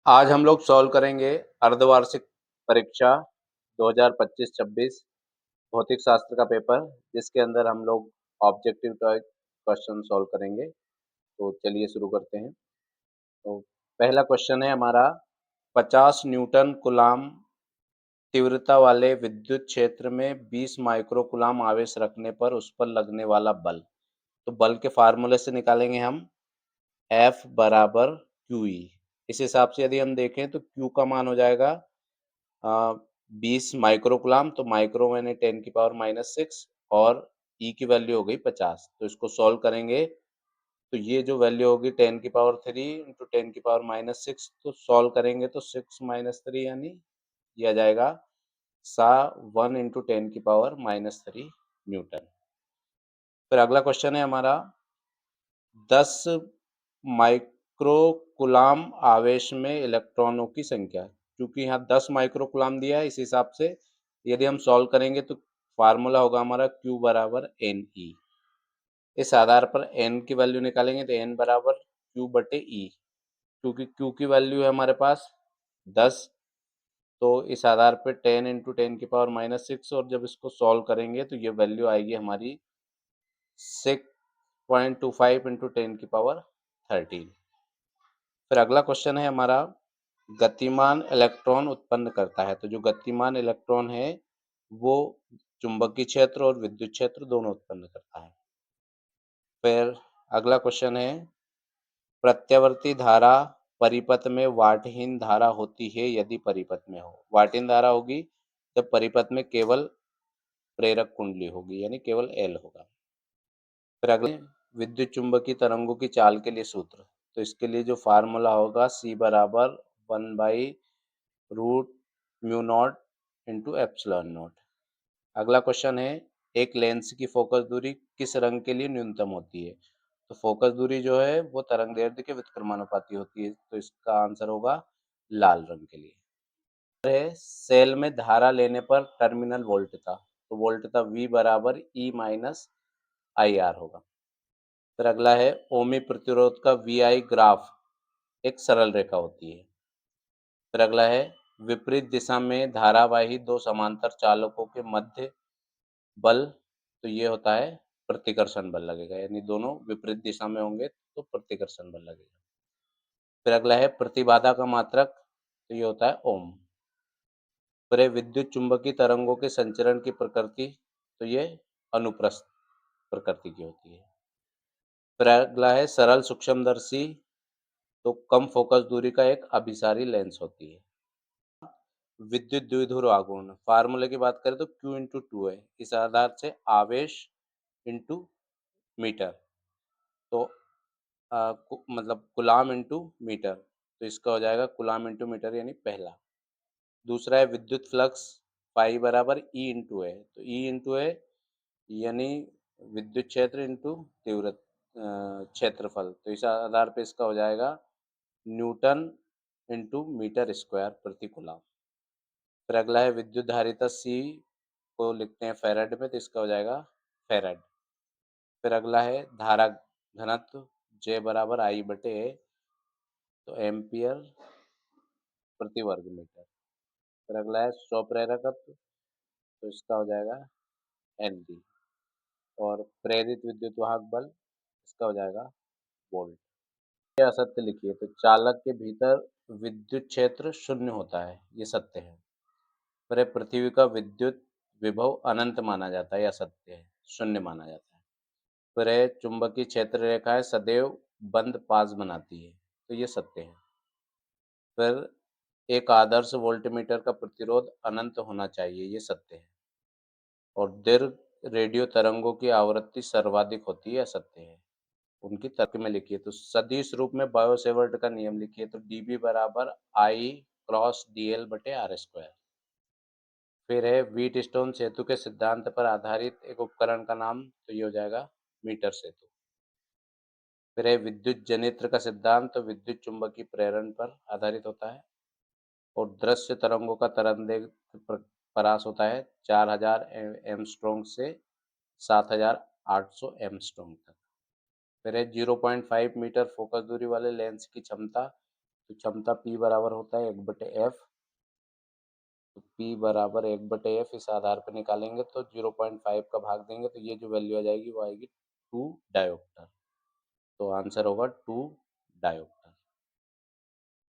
आज हम लोग सॉल्व करेंगे अर्धवार्षिक परीक्षा 2025-26 भौतिक शास्त्र का पेपर, जिसके अंदर हम लोग ऑब्जेक्टिव टाइप क्वेश्चन सॉल्व करेंगे। तो चलिए शुरू करते हैं। तो पहला क्वेश्चन है हमारा, 50 न्यूटन कूलाम तीव्रता वाले विद्युत क्षेत्र में 20 माइक्रो कूलाम आवेश रखने पर उस पर लगने वाला बल। तो बल के फार्मूले से निकालेंगे हम F बराबर QE। इस हिसाब से यदि हम देखें तो Q का मान हो जाएगा 20 माइक्रो कूलाम, तो माइक्रो मैंने 10 की पावर -6 और E की वैल्यू हो गई 50। तो इसको सॉल्व करेंगे तो ये जो वैल्यू होगी 10 की पावर 3 इंटू 10 की पावर -6, तो सॉल्व करेंगे तो 6 - 3 यानी ये आ जाएगा 1 इंटू 10 की पावर -3 न्यूटन। फिर अगला क्वेश्चन है हमारा, 10 माइक्रो कूलाम आवेश में इलेक्ट्रॉनों की संख्या। क्योंकि यहाँ 10 माइक्रो कूलाम दिया है, इस हिसाब से यदि हम सॉल्व करेंगे तो फार्मूला होगा हमारा Q बराबर NE। इस आधार पर n की वैल्यू निकालेंगे तो n बराबर Q बटे E। क्योंकि Q की वैल्यू है हमारे पास 10, तो इस आधार पे 10 इंटू 10 की पावर -6, और जब इसको सॉल्व करेंगे तो ये वैल्यू आएगी हमारी 6.25 इंटू 10 की पावर 13। फिर अगला क्वेश्चन है हमारा, गतिमान इलेक्ट्रॉन उत्पन्न करता है। तो जो गतिमान इलेक्ट्रॉन है वो चुंबकीय क्षेत्र और विद्युत क्षेत्र दोनों उत्पन्न करता है। फिर अगला क्वेश्चन है, प्रत्यावर्ती धारा परिपथ में वाटहीन धारा होती है यदि परिपथ में हो। वाटहीन धारा होगी जब परिपथ में केवल प्रेरक कुंडली होगी, यानी केवल L होगा। फिर अगले, विद्युत चुंबकीय तरंगों की चाल के लिए सूत्र। तो इसके लिए जो फार्मूला होगा C बराबर 1/√μ0 इंटू एप्सिलॉन नॉट। अगला क्वेश्चन है, एक लेंस की फोकस दूरी किस रंग के लिए न्यूनतम होती है। तो फोकस दूरी जो है वो तरंगदैर्ध्य के व्युत्क्रमानुपाती होती है, तो इसका आंसर होगा लाल रंग के लिए। है, सेल में धारा लेने पर टर्मिनल वोल्टता। तो वोल्टता V बराबर E माइनस IR होगा। फिर अगला है, ओमी प्रतिरोध का VI ग्राफ एक सरल रेखा होती है। फिर अगला है, विपरीत दिशा में धारावाही दो समांतर चालकों के मध्य बल, तो ये होता है प्रतिकर्षण बल लगेगा, यानी दोनों विपरीत दिशा में होंगे तो प्रतिकर्षण बल लगेगा। फिर अगला है, प्रतिबाधा का मात्रक, तो ये होता है ओम। फिर है, विद्युत चुंबकीय तरंगों के संचरण की प्रकृति, तो ये अनुप्रस्थ प्रकृति की होती है। फिर अगला है, सरल सूक्ष्मदर्शी, तो कम फोकस दूरी का एक अभिसारी लेंस होती है। विद्युत द्विध्रुव आघूर्ण, फार्मूले की बात करें तो Q इंटू 2 है। इस आधार से आवेश इंटू मीटर, तो मतलब कूलाम इंटू मीटर, तो इसका हो जाएगा कूलाम इंटू मीटर, यानी पहला। दूसरा है, विद्युत फ्लक्स पाई बराबर E इंटू है। तो E इंटू है यानी विद्युत क्षेत्र इंटू तीव्र क्षेत्रफल, तो इस आधार पे इसका हो जाएगा न्यूटन इंटू मीटर स्क्वायर प्रति कूलाम। फिर अगला है, विद्युत धारिता C को लिखते हैं फैराड में, तो इसका हो जाएगा फैराड। फिर अगला है, धारा घनत्व J बराबर I बटे A, तो एम्पियर प्रति वर्ग मीटर। फिर अगला है, स्वप्रेरकत्व, तो इसका हो जाएगा ND। और प्रेरित विद्युत वाहक बल, इसका हो जाएगा वोल्ट। ये असत्य लिखिए, तो चालक के भीतर विद्युत क्षेत्र शून्य होता है, ये सत्य है। फिर पृथ्वी का विद्युत विभव अनंत माना जाता है, यह सत्य है, शून्य माना जाता है। फिर चुंबकीय क्षेत्र रेखाएं सदैव बंद पास बनाती है, तो ये सत्य है। फिर एक आदर्श वोल्टमीटर का प्रतिरोध अनंत होना चाहिए, ये सत्य है। और दीर्घ रेडियो तरंगों की आवृत्ति सर्वाधिक होती है, असत्य है। उनकी तर्क में लिखिए, तो सदिश रूप में बायोसेवर्ट का नियम लिखिए, तो dB बराबर I क्रॉस dl बटे R स्क्वायर। फिर है, व्हीट स्टोन सेतु के सिद्धांत पर आधारित एक उपकरण का नाम, तो ये हो जाएगा मीटर सेतु। फिर है, विद्युत जनित्र का सिद्धांत, तो विद्युत चुंबकीय प्रेरण पर आधारित होता है। और दृश्य तरंगों का तरंगदैर्घ्य परास होता है 4000 एमस्ट्रॉन्ग से 7800 एमस्ट्रॉन्ग तक। फिर है, 0.5 मीटर फोकस दूरी वाले लेंस की क्षमता, तो क्षमता P बराबर होता है 1/F। तो P बराबर 1/F इस आधार पे निकालेंगे तो 0.5 का भाग देंगे तो ये जो वैल्यू आ जाएगी वो आएगी 2 डायोप्टर। तो आंसर होगा 2 डायोप्टर।